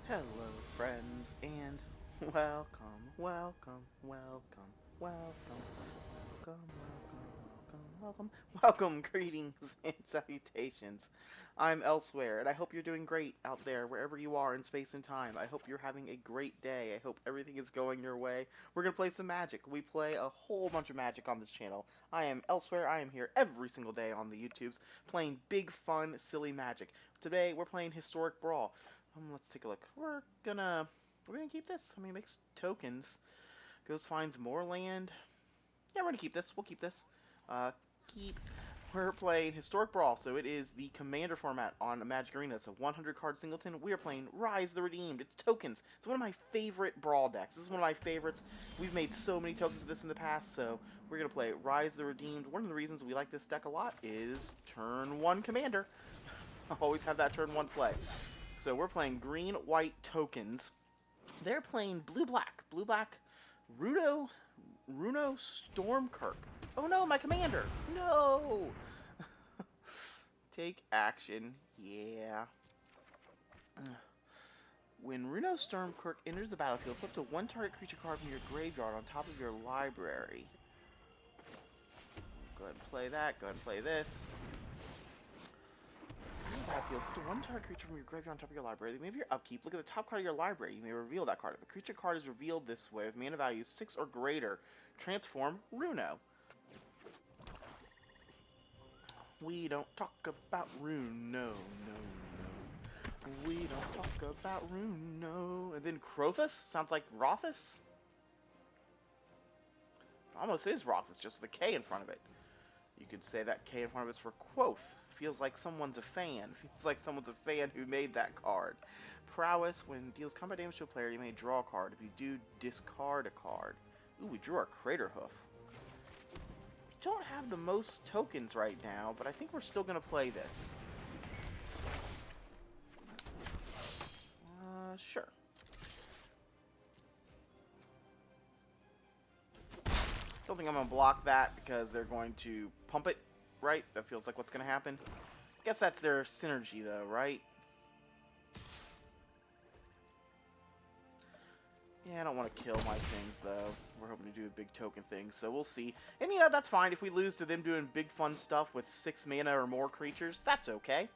Hello, friends, and welcome, welcome, welcome, welcome, welcome, welcome, greetings and salutations. I'm Elsewhere, and I hope you're doing great out there, wherever you are in space and time. I hope you're having a great day. I hope everything is going your way. We're going to play some Magic. We play a whole bunch of Magic on this channel. I am Elsewhere. I am here every single day on the YouTubes, playing big, fun, silly Magic. Today, we're playing Historic Brawl. Let's take a look. We're gonna keep this. I mean, it makes tokens. Goes finds more land. Yeah, we're gonna keep this. We'll keep this. Keep. We're playing Historic Brawl, so it is the Commander format on Magic Arena. It's a 100 card singleton. We are playing Rhys the Redeemed. It's tokens. It's one of my favorite Brawl decks. This is one of my favorites. We've made so many tokens of this in the past, so we're gonna play Rhys the Redeemed. One of the reasons we like this deck a lot is turn 1 Commander. Always have that turn 1 play. So we're playing green-white tokens. They're playing blue-black. Blue-black Runo Stormkirk. Oh no, my commander! No! Take action. Yeah. When Runo Stormkirk enters the battlefield, put up to one target creature card from your graveyard on top of your library. Go ahead and play that. Go ahead and play this. Battlefield, put one target creature from your graveyard on top of your library. At the end of your upkeep, look at the top card of your library. You may reveal that card. If a creature card is revealed this way with mana value 6 or greater, transform Runo. We don't talk about Runo, no. We don't talk about Runo. And then Crothus? Sounds like Rothus? Almost is Rothus, just with a K in front of it. You could say that K in front of it's for Quoth. Feels like someone's a fan. Feels like someone's a fan who made that card. Prowess. When deals combat damage to a player, you may draw a card. If you do, discard a card. Ooh, we drew our Craterhoof. We don't have the most tokens right now, but I think we're still going to play this. Sure. Don't think I'm going to block that because they're going to pump it, right? That feels like what's going to happen. I guess that's their synergy, though, right? Yeah, I don't want to kill my things, though. We're hoping to do a big token thing, so we'll see. And, you know, that's fine. If we lose to them doing big fun stuff with 6 mana or more creatures, that's okay.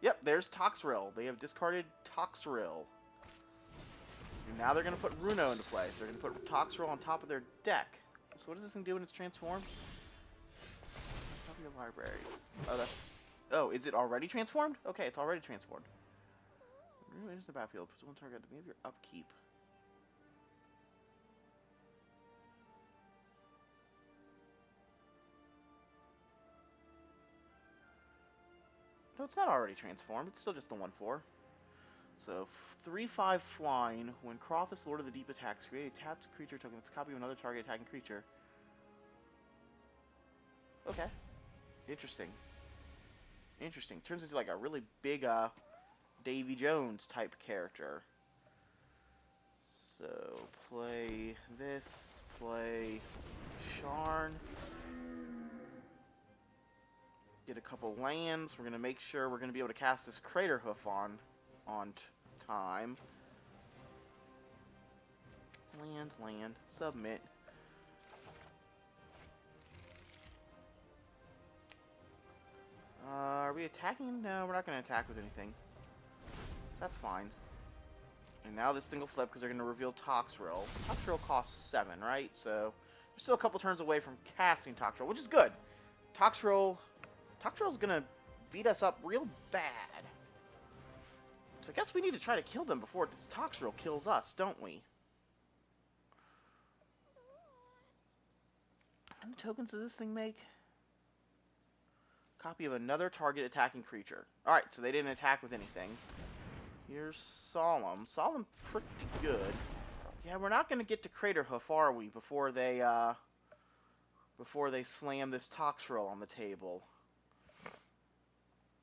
Yep, there's Toxrill. They have discarded Toxrill. And now they're going to put Runo into play. So they're going to put Toxrill on top of their deck. So what does this thing do when it's transformed? Top of your library. Oh, that's... Oh, is it already transformed? Okay, it's already transformed. Runo enters the battlefield. Put one target at the beginning of your upkeep. No, it's not already transformed. It's still just the 1/4. So, 3/5 flying. When Crothus, Lord of the Deep, attacks, create a tapped creature token that's a copy of another target attacking creature. Okay. Interesting. Interesting. Turns into like a really big, Davy Jones type character. So, play this. Play Sharn. Get a couple lands. We're going to make sure we're going to be able to cast this Craterhoof on time. Land, submit. Are we attacking? No, we're not going to attack with anything. So that's fine. And now this thing will flip because they're going to reveal Toxrill. Toxrill costs 7, right? So we're still a couple turns away from casting Toxrill, which is good. Toxrill's going to beat us up real bad. So I guess we need to try to kill them before this Toxrill kills us, don't we? How many tokens does this thing make? Copy of another target attacking creature. Alright, so they didn't attack with anything. Here's Solemn. Solemn pretty good. Yeah, we're not going to get to Craterhoof, are we, before they slam this Toxrill on the table.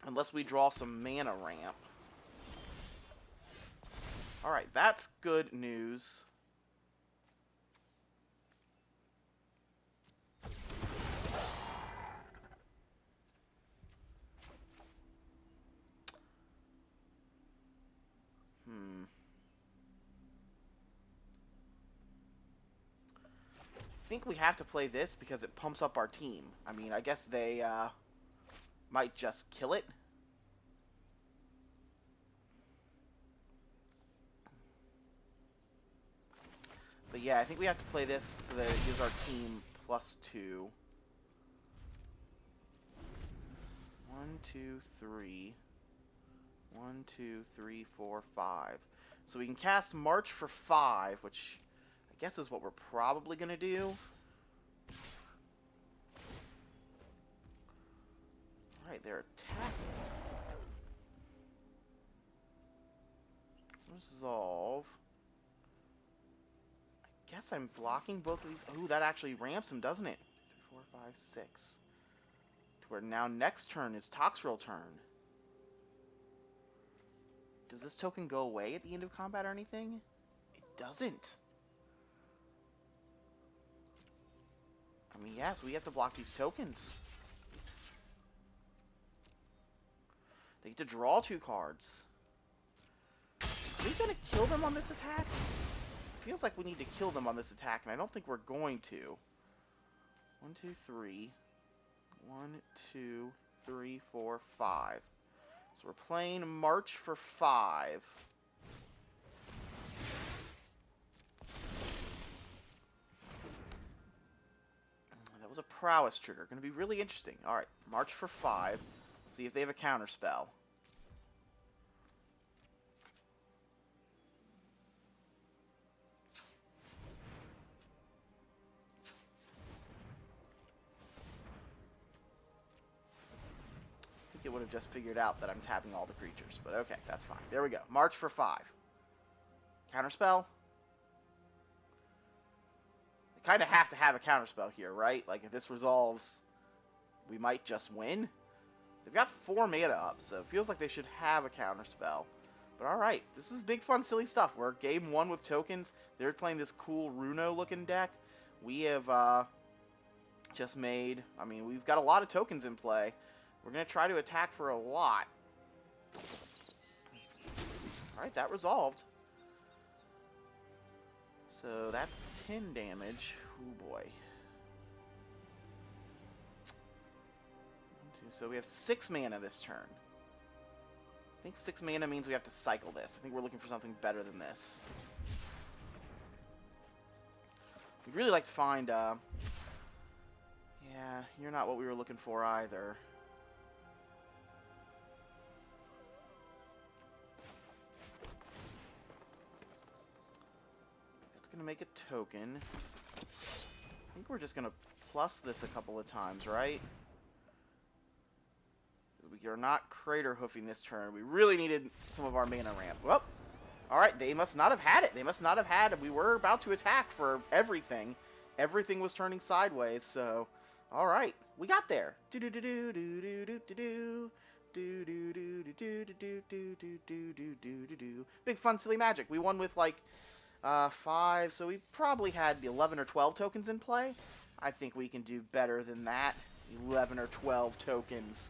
Unless we draw some mana ramp. Alright, that's good news. think we have to play this because it pumps up our team. I mean, I guess they might just kill it. But yeah, I think we have to play this so that it gives our team +2. 1, 2, 3. 1, 2, 3, 4, 5. So we can cast March for 5, which I guess is what we're probably going to do. Alright, they're attacking. Resolve. I guess I'm blocking both of these. Ooh, that actually ramps him, doesn't it? 3, 4, 5, 6. To where now next turn is Toxrill turn. Does this token go away at the end of combat or anything? It doesn't. I mean, yeah, so we have to block these tokens. They get to draw 2 cards. Are we going to kill them on this attack? It feels like we need to kill them on this attack, and I don't think we're going to. 1, 2, 3. 1, 2, 3, 4, 5. So we're playing March for 5. That was a prowess trigger. Going to be really interesting. Alright, March for 5. See if they have a counter spell. It would have just figured out that I'm tapping all the creatures, but okay, that's fine. There we go. March for 5. Counterspell. They kind of have to have a counterspell here, right? Like, if this resolves, we might just win. They've got 4 mana up, so it feels like they should have a counterspell. But alright, this is big, fun, silly stuff. We're game 1 with tokens. They're playing this cool Runo-looking deck. We have just made... I mean, we've got a lot of tokens in play. We're going to try to attack for a lot. Alright, that resolved. So that's 10 damage. Oh boy. 1, 2, so we have 6 mana this turn. I think 6 mana means we have to cycle this. I think we're looking for something better than this. We'd really like to find... yeah, you're not what we were looking for either. Going to make a token. I think we're just going to plus this a couple of times, right? We are not crater hoofing this turn. We really needed some of our mana ramp. Well, alright, they must not have had it. They must not have had it. We were about to attack for everything. Everything was turning sideways, so... Alright, we got there. Big fun silly magic. We won with like 5, so we probably had 11 or 12 tokens in play. I think we can do better than that. 11 or 12 tokens.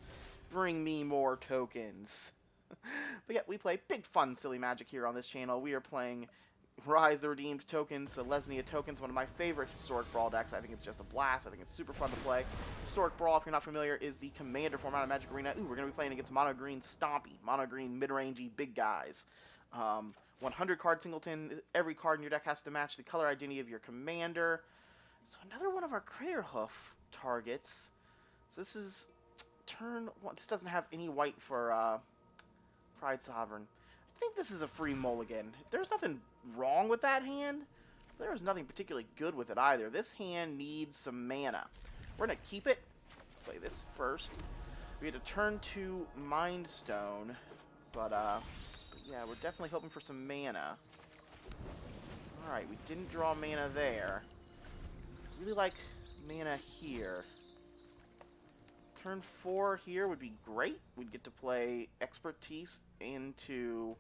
Bring me more tokens. But yeah, we play big fun silly magic here on this channel. We are playing Rhys the Redeemed tokens, so Lesnia tokens, one of my favorite historic brawl decks. I think it's just a blast. I think it's super fun to play. Historic brawl, if you're not familiar, is the commander format of Magic Arena. Ooh, we're going to be playing against mono green stompy, mono green mid-rangey big guys. 100 card singleton. Every card in your deck has to match the color identity of your commander. So another one of our Crater Hoof targets. So this is turn one. This doesn't have any white for Pride Sovereign. I think this is a free mulligan. There's nothing wrong with that hand. There's nothing particularly good with it either. This hand needs some mana. We're going to keep it. Play this first. We had to turn to Mind Stone, but yeah, we're definitely hoping for some mana. Alright, we didn't draw mana there. Really like mana here. Turn 4 here would be great. We'd get to play Expertise into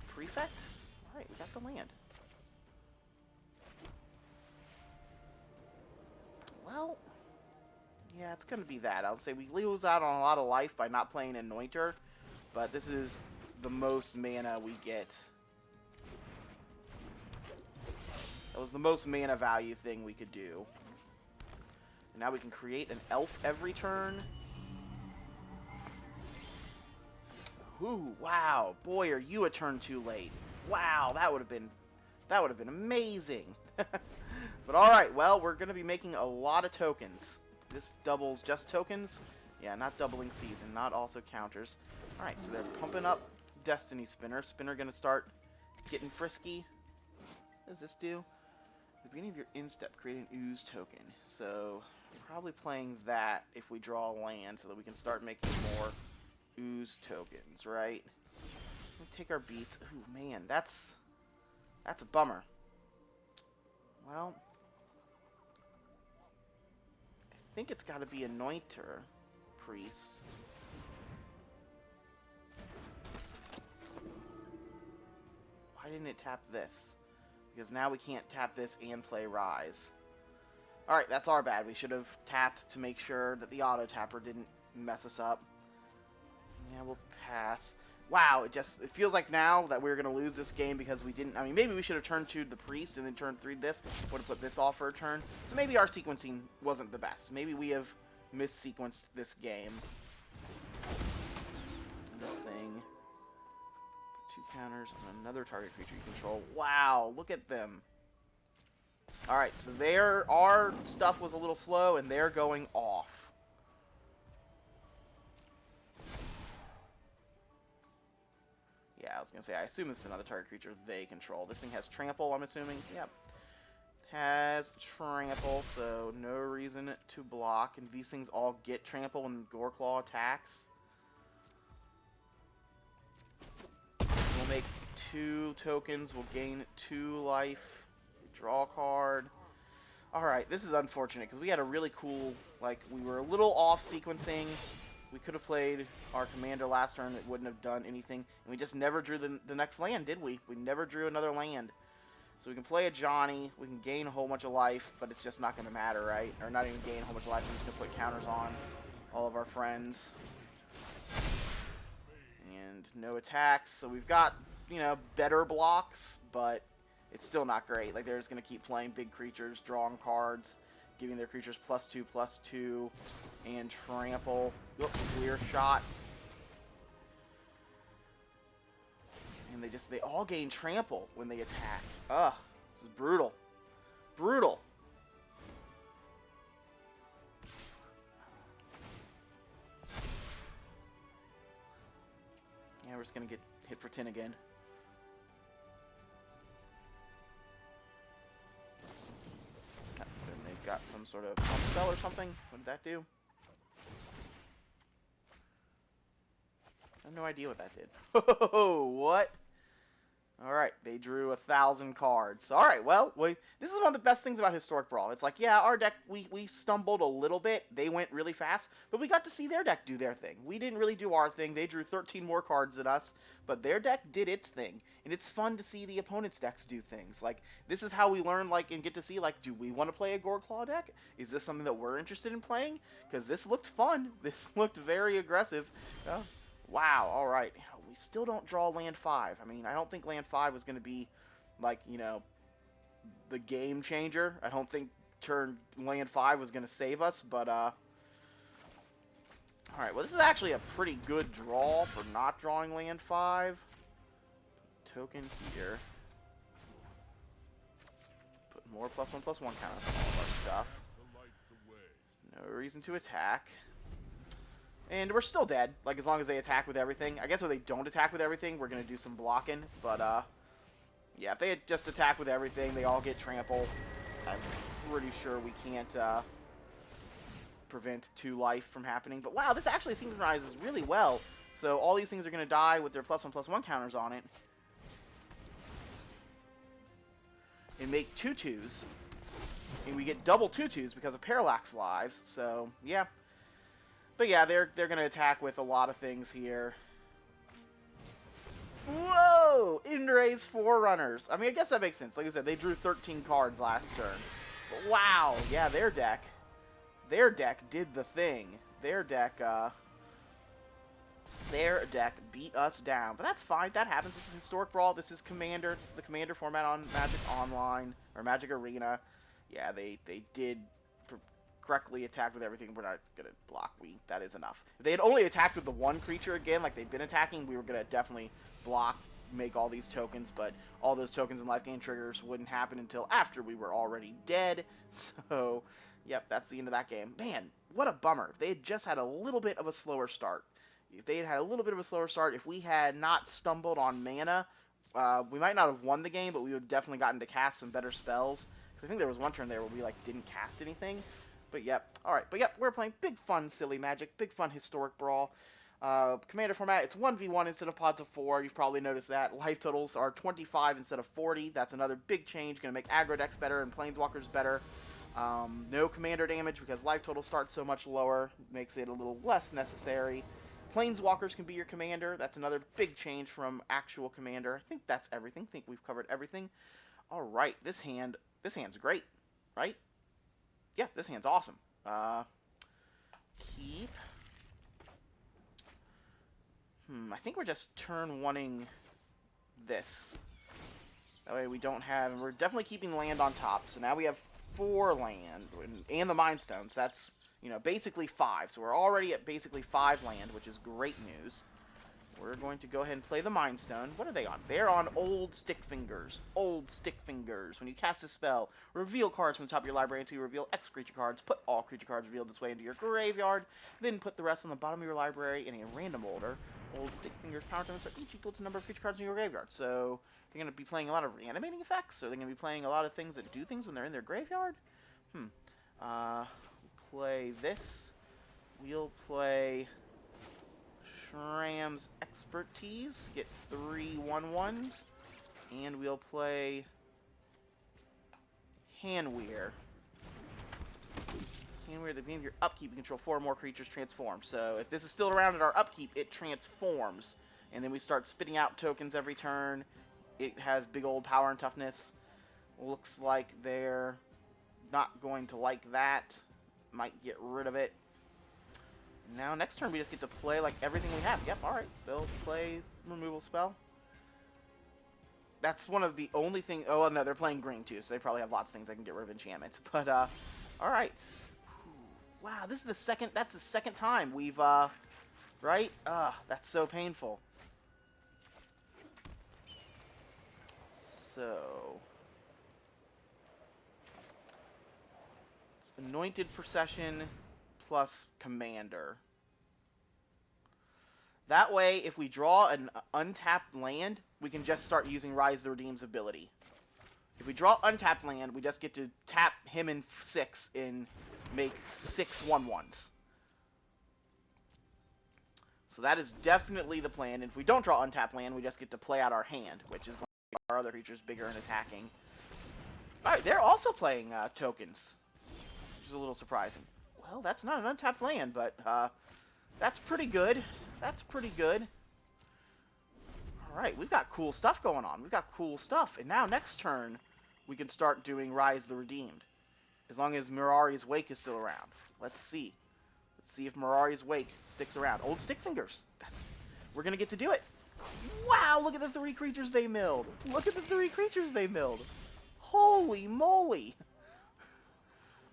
Prefect. Alright, we got the land. Well, yeah, it's going to be that. I'll say we lose out on a lot of life by not playing Anointer, but this is the most mana we get. That was the most mana value thing we could do. And now we can create an elf every turn. Ooh, wow. Boy, are you a turn too late. Wow, that would have been amazing. But alright, well, we're going to be making a lot of tokens. This doubles just tokens. Yeah, not doubling season, not also counters. Alright, so they're pumping up Destiny Spinner. Spinner going to start getting frisky. What does this do? At the beginning of your instep, create an ooze token. So, probably playing that if we draw a land so that we can start making more ooze tokens, right? We'll take our beats. Ooh, man, that's a bummer. Well, I think it's got to be Anointer Priest. Why didn't it tap this? Because now we can't tap this and play Rise. Alright, that's our bad. We should have tapped to make sure that the auto-tapper didn't mess us up. Yeah, we'll pass. Wow, it feels like now that we're going to lose this game because we didn't... I mean, maybe we should have turned to the Priest and then turned 3 this. Would have put this off for a turn. So maybe our sequencing wasn't the best. Maybe we have mis-sequenced this game. And this thing... 2 counters on another target creature you control. Wow, look at them. Alright, so our stuff was a little slow, and they're going off. Yeah, I was going to say, I assume this is another target creature they control. This thing has trample, I'm assuming. Yep. Has trample, so no reason to block. And these things all get trample when Goreclaw attacks. We'll make 2 tokens. We'll gain 2 life. Draw a card. Alright, this is unfortunate because we had a really cool, like, we were a little off sequencing. We could have played our commander last turn. It wouldn't have done anything. And we just never drew the next land, did we? We never drew another land. So we can play a Johnny. We can gain a whole bunch of life, but it's just not going to matter, right? Or not even gain a whole bunch of life. We're just going to put counters on all of our friends. And no attacks. So we've got, you know, better blocks, but it's still not great. Like, they're just going to keep playing big creatures, drawing cards, giving their creatures +2/+2, and trample. Oop, clear shot. And they all gain trample when they attack. Ugh, this is brutal. Brutal. Yeah, we're just going to get hit for 10 again. Then they've got some sort of pump spell or something. What did that do? I have no idea what that did. Oh, what? Alright, they drew 1,000 cards. Alright, well, this is one of the best things about Historic Brawl. It's like, yeah, our deck, we stumbled a little bit. They went really fast, but we got to see their deck do their thing. We didn't really do our thing. They drew 13 more cards than us, but their deck did its thing. And it's fun to see the opponent's decks do things. Like, this is how we learn, like, and get to see, like, do we want to play a Goreclaw deck? Is this something that we're interested in playing? Because this looked fun. This looked very aggressive. Wow, alright. We still don't draw land 5. I mean, I don't think land 5 was going to be, like, you know, the game changer. I don't think land 5 was going to save us, but, alright, well, this is actually a pretty good draw for not drawing land 5. Token here. Put more +1/+1 counters on all of our stuff. No reason to attack. And we're still dead, like, as long as they attack with everything. I guess if they don't attack with everything, we're going to do some blocking. But, yeah, if they just attack with everything, they all get trample. I'm pretty sure we can't prevent 2 life from happening. But, wow, this actually synchronizes really well. So all these things are going to die with their +1/+1 counters on it. And make 2/2s. And we get double 2/2s because of Parallax Lives. So, yeah. But yeah, they're going to attack with a lot of things here. Whoa! Indra's Forerunners. I mean, I guess that makes sense. Like I said, they drew 13 cards last turn. But wow! Yeah, their deck did the thing. Their deck, Their deck beat us down, but that's fine. That happens. This is Historic Brawl. This is Commander. This is the Commander format on Magic Online, or Magic Arena. Yeah, they did correctly attack with everything. We're not going to block. That is enough. If they had only attacked with the one creature again, like they've been attacking, we were going to definitely block, make all these tokens, but all those tokens and life gain triggers wouldn't happen until after we were already dead. So, yep, that's the end of that game. Man, what a bummer. They had just had a little bit of a slower start. If they had had a little bit of a slower start, if we had not stumbled on mana, we might not have won the game, but we would have definitely gotten to cast some better spells. Because I think there was one turn there where we didn't cast anything. But yep, alright. But yep, we're playing big fun silly Magic, big fun Historic Brawl. Commander format, it's 1v1 instead of pods of 4. You've probably noticed that. Life totals are 25 instead of 40. That's another big change. Going to make aggro decks better and planeswalkers better. No commander damage because life total starts so much lower. Makes it a little less necessary. Planeswalkers can be your commander. That's another big change from actual commander. I think that's everything. I think we've covered everything. Alright, this hand's great, right? Yeah, this hand's awesome. Keep. I think we're just turn one-ing this. That way we don't have... And we're definitely keeping land on top. So now we have 4 land. And the Mind Stones. That's, basically 5. So we're already at basically 5 land, which is great news. We're going to go ahead and play the Mind Stone. What are they on? They're on Old Stick Fingers. Old Stick Fingers. When you cast a spell, reveal cards from the top of your library until you reveal X creature cards. Put all creature cards revealed this way into your graveyard. Then put the rest on the bottom of your library in a random order. Old Stick Fingers power tokens are each equal to the number of creature cards in your graveyard. So, they're going to be playing a lot of reanimating effects? Or they're going to be playing a lot of things that do things when they're in their graveyard? Play this. We'll play... Shram's Expertise, get 3 1/1s, and we'll play Handweir. Handweir, at the beginning of your upkeep, you control 4 more creatures transform. So if this is still around at our upkeep, it transforms, and then we start spitting out tokens every turn. It has big old power and toughness. Looks like they're not going to like that. Might get rid of it. Now, next turn, we just get to play, everything we have. Yep, alright. They'll play removal spell. That's one of the only things... Oh, no, they're playing green, too, so they probably have lots of things I can get rid of enchantments. But, alright. Wow, this is the second... That's the second time we've, right? That's so painful. So... It's Anointed Procession... plus Commander. That way, if we draw an untapped land, we can just start using Rhys the Redeemed's ability. If we draw untapped land, we just get to tap him in 6 and make 6 1/1s. So that is definitely the plan. And if we don't draw untapped land, we just get to play out our hand, which is going to make our other creatures bigger and attacking. Alright, they're also playing tokens, which is a little surprising. Well, that's not an untapped land, but that's pretty good. That's pretty good. Alright, we've got cool stuff going on. We've got cool stuff. And now, next turn, we can start doing Rhys the Redeemed. As long as Mirari's Wake is still around. Let's see. Let's see if Mirari's Wake sticks around. Old Stick Fingers. We're going to get to do it. Wow, look at the 3 creatures they milled. Look at the 3 creatures they milled. Holy moly.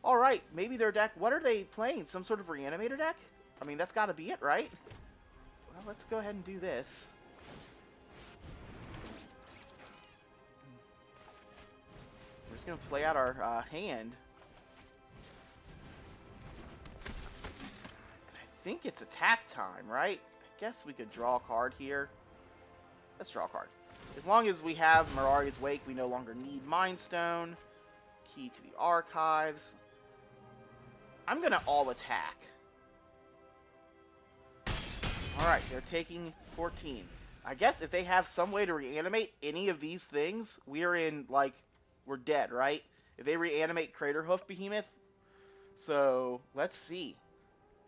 Alright, maybe their deck... What are they playing? Some sort of Reanimator deck? I mean, that's got to be it, right? Well, let's go ahead and do this. We're just going to play out our hand. I think it's attack time, right? I guess we could draw a card here. Let's draw a card. As long as we have Mirari's Wake, we no longer need Mind Stone. Key to the Archives. I'm going to all attack. Alright, they're taking 14. I guess if they have some way to reanimate any of these things, we're in, we're dead, right? If they reanimate Craterhoof Behemoth. So, let's see.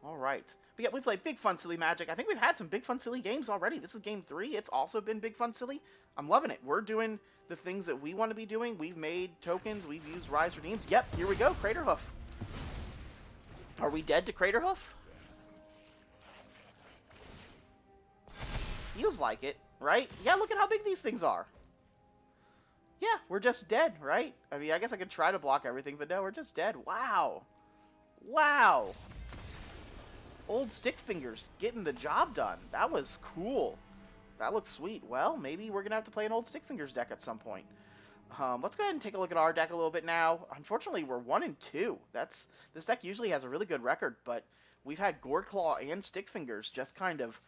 Alright. But yeah, we played Big Fun Silly Magic. I think we've had some Big Fun Silly games already. This is game 3. It's also been Big Fun Silly. I'm loving it. We're doing the things that we want to be doing. We've made tokens. We've used Rhys Redeemed. Yep, here we go. Craterhoof. Are we dead to Craterhoof? Feels like it, right? Yeah, look at how big these things are. Yeah, we're just dead, right? I mean, I guess I could try to block everything, but no, we're just dead. Wow. Wow. Old stick fingers getting the job done. That was cool. That looks sweet. Well, maybe we're going to have to play an old stick fingers deck at some point. Let's go ahead and take a look at our deck a little bit now. Unfortunately, we're 1-2. This deck usually has a really good record, but we've had Gourd Claw and Stick Fingers just kind of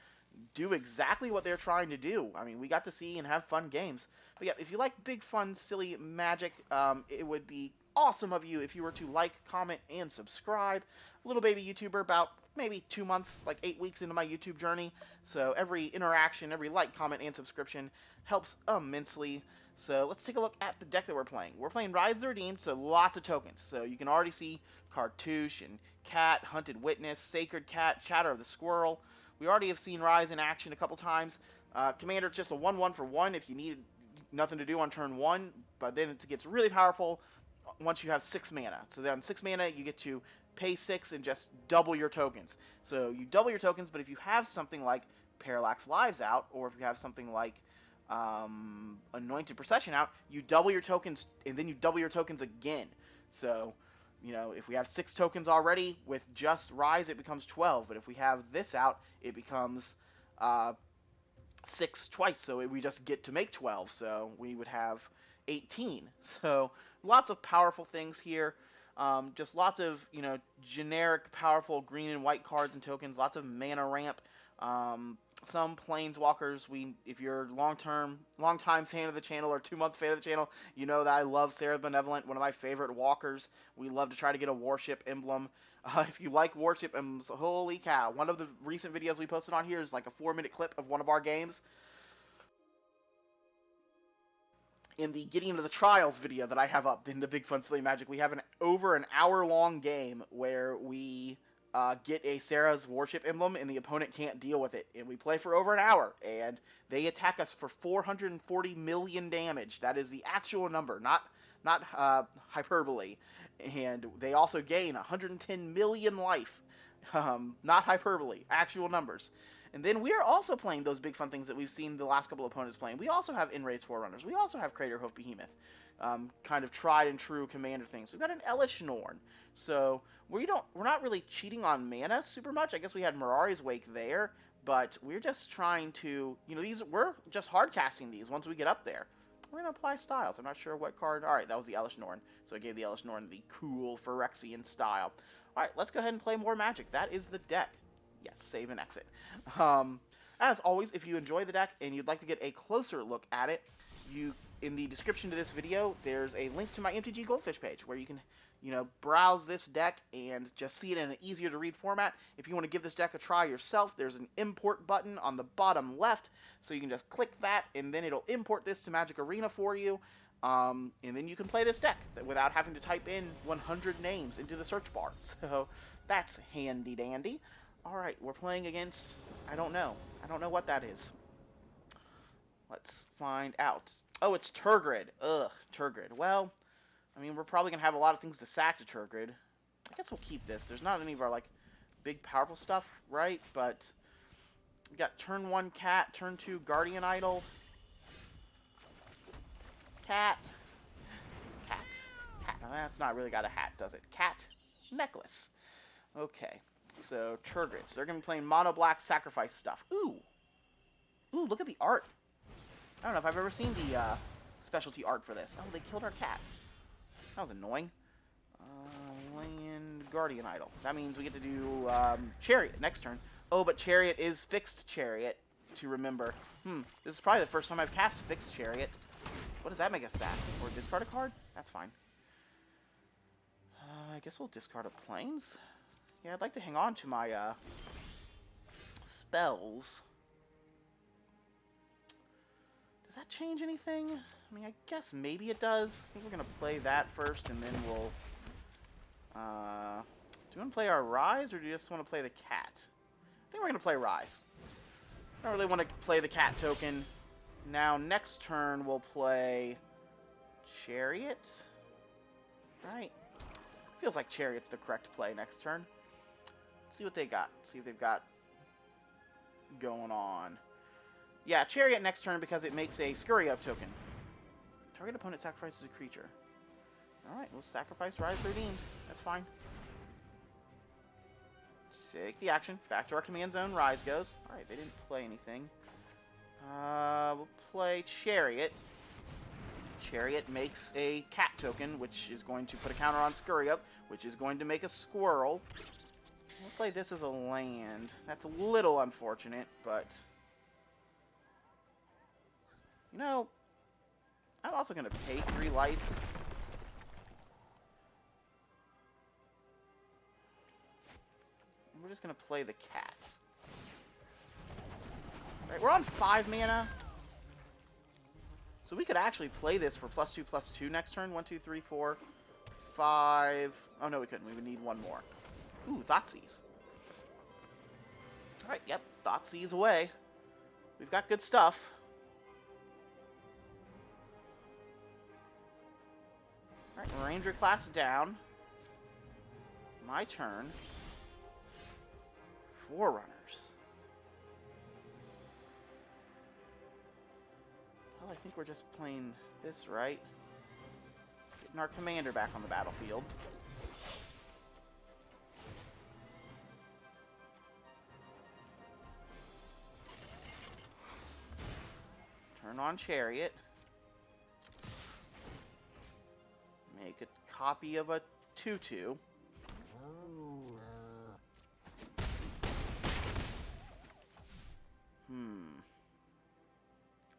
do exactly what they're trying to do. I mean, we got to see and have fun games. But yeah, if you like big, fun, silly Magic, it would be awesome of you if you were to like, comment, and subscribe. Little baby YouTuber, about maybe 2 months, like 8 weeks into my YouTube journey. So every interaction, every like, comment, and subscription helps immensely. So let's take a look at the deck that we're playing. We're playing Rhys the Redeemed, so lots of tokens. So you can already see Cartouche and Cat, Hunted Witness, Sacred Cat, Chatter of the Squirrel. We already have seen Rhys in action a couple times. Commander, just a 1/1 for 1 if you need nothing to do on turn 1, but then it gets really powerful once you have 6 mana. So then on 6 mana, you get to pay 6 and just double your tokens. So you double your tokens, but if you have something like Parallax Lives out, or if you have something like Anointed Procession out, you double your tokens, and then you double your tokens again. So, you know, if we have 6 tokens already, with just Rhys, it becomes 12. But if we have this out, it becomes 6 twice. So we just get to make 12. So we would have 18. So lots of powerful things here. Just lots of, you know, generic, powerful green and white cards and tokens. Lots of mana ramp. Some planeswalkers. If you're a long-time fan of the channel or 2-month fan of the channel, you know that I love Sarah Benevolent, one of my favorite walkers. We love to try to get a Warship emblem. If you like Warship emblems, holy cow! One of the recent videos we posted on here is like a 4-minute clip of one of our games. In the Getting into the Trials video that I have up in the Big Fun Silly Magic, we have over an hour-long game where we get a Sarah's Warship emblem, and the opponent can't deal with it. And we play for over an hour, and they attack us for 440 million damage. That is the actual number, not hyperbole. And they also gain 110 million life. Not hyperbole, actual numbers. And then we are also playing those big fun things that we've seen the last couple of opponents playing. We also have Enraged Forerunners. We also have Craterhoof Behemoth. Kind of tried and true commander things. We've got an Elish Norn. So we're not really cheating on mana super much. I guess we had Mirari's Wake there, but we're just trying to, you know, we're just hard casting these once we get up there. We're gonna apply styles. I'm not sure what card. All right, that was the Elish Norn. So I gave the Elish Norn the cool Phyrexian style. All right, let's go ahead and play more Magic. That is the deck. Yes, save and exit. As always, if you enjoy the deck and you'd like to get a closer look at it, in the description to this video, there's a link to my mtggoldfish page where you can, you know, browse this deck and just see it in an easier to read format. If you want to give this deck a try yourself, there's an import button on the bottom left, so you can just click that and then it'll import this to Magic Arena for you. And then you can play this deck without having to type in 100 names into the search bar. So that's handy dandy. Alright, we're playing against, I don't know what that is. Let's find out. Oh, it's Turgid. Ugh, Turgid. Well, I mean, we're probably going to have a lot of things to sack to Turgid. I guess we'll keep this. There's not any of our, like, big powerful stuff, right? But we got turn 1 Cat, turn 2 Guardian Idol. Cat. Cat. No, that's not really got a hat, does it? Cat. Necklace. Okay. So, Turgid. So they're going to be playing mono black sacrifice stuff. Ooh. Ooh, look at the art. I don't know if I've ever seen the specialty art for this. Oh, they killed our cat. That was annoying. Land Guardian Idol. That means we get to do Chariot next turn. Oh, but Chariot is fixed Chariot, to remember. This is probably the first time I've cast fixed Chariot. What does that make us sack? Or discard a card? That's fine. I guess we'll discard a Plains. Yeah, I'd like to hang on to my spells. Does that change anything? I mean, I guess maybe it does. I think we're going to play that first, and then we'll... do you want to play our Rhys, or do you just want to play the cat? I think we're going to play Rhys. I don't really want to play the cat token. Now, next turn, we'll play Chariot. Right? Feels like Chariot's the correct play next turn. See what they got. See what they've got going on. Yeah, Chariot next turn because it makes a Scurry Up token. Target opponent sacrifices a creature. Alright, we'll sacrifice Rhys the Redeemed. That's fine. Take the action. Back to our command zone. Rhys goes. Alright, they didn't play anything. We'll play Chariot. Chariot makes a cat token, which is going to put a counter on Scurry Up, which is going to make a squirrel. We'll play this as a land. That's a little unfortunate, but... You know, I'm also going to pay 3 life. We're just going to play the cat. Right, we're on 5 mana. So we could actually play this for +2/+2 next turn. 1, 2, 3, 4, 5. Oh, no, we couldn't. We would need 1 more. Ooh, Thoughtseize. Alright, yep. Thoughtseize away. We've got good stuff. Alright, Ranger class down. My turn. Forerunners. Well, I think we're just playing this, right? Getting our commander back on the battlefield. Turn on Chariot. Make a copy of a 2/2.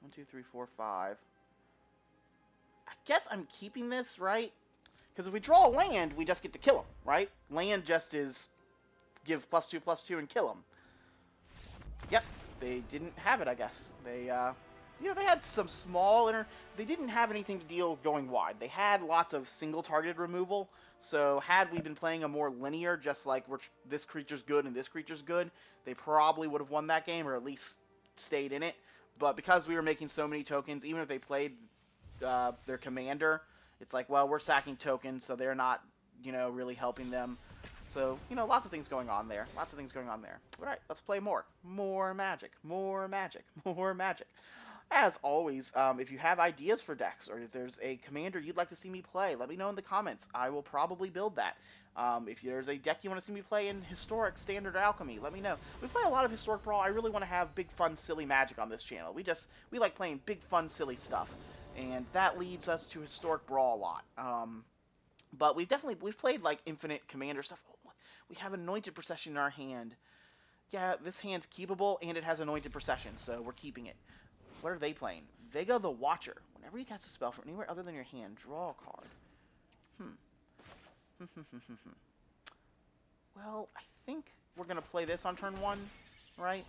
1, 2, 3, 4, 5. I guess I'm keeping this, right? Because if we draw a land, we just get to kill him, right? Land just is give +2/+2 and kill him. Yep, they didn't have it, I guess. They, you know, they had some small they didn't have anything to deal going wide. They had lots of single-targeted removal, so had we been playing a more linear, just like this creature's good and this creature's good, they probably would have won that game, or at least stayed in it. But because we were making so many tokens, even if they played their commander, it's like, well, we're sacking tokens, so they're not, you know, really helping them. So, you know, lots of things going on there. Lots of things going on there. All right, let's play more. More Magic. More Magic. More Magic. As always, if you have ideas for decks, or if there's a commander you'd like to see me play, let me know in the comments. I will probably build that. If there's a deck you want to see me play in Historic, Standard, or Alchemy, let me know. We play a lot of Historic Brawl. I really want to have big, fun, silly Magic on this channel. We like playing big, fun, silly stuff. And that leads us to Historic Brawl a lot. But we've played, like, infinite commander stuff. Oh, we have Anointed Procession in our hand. Yeah, this hand's keepable, and it has Anointed Procession, so we're keeping it. What are they playing? Vega the Watcher. Whenever you cast a spell from anywhere other than your hand, draw a card. Well, I think we're going to play this on turn 1, right?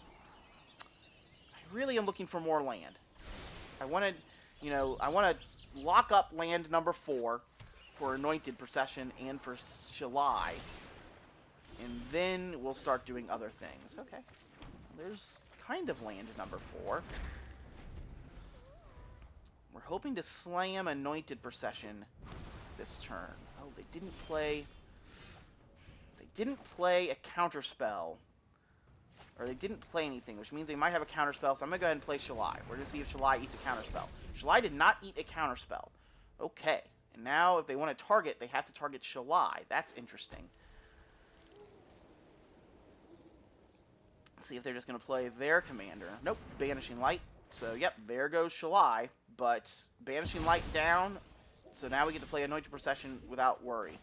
I really am looking for more land. I want to lock up land number 4 for Anointed Procession and for Shalai. And then we'll start doing other things. Okay. There's kind of land number 4. We're hoping to slam Anointed Procession this turn. Oh, they didn't play a counterspell. Or they didn't play anything, which means they might have a counterspell, so I'm going to go ahead and play Shalai. We're going to see if Shalai eats a counterspell. Shalai did not eat a counterspell. Okay. And now, if they want to target, they have to target Shalai. That's interesting. Let's see if they're just going to play their commander. Nope. Banishing Light. So, yep, there goes Shalai. But Banishing Light down, so now we get to play Anointed Procession without worry.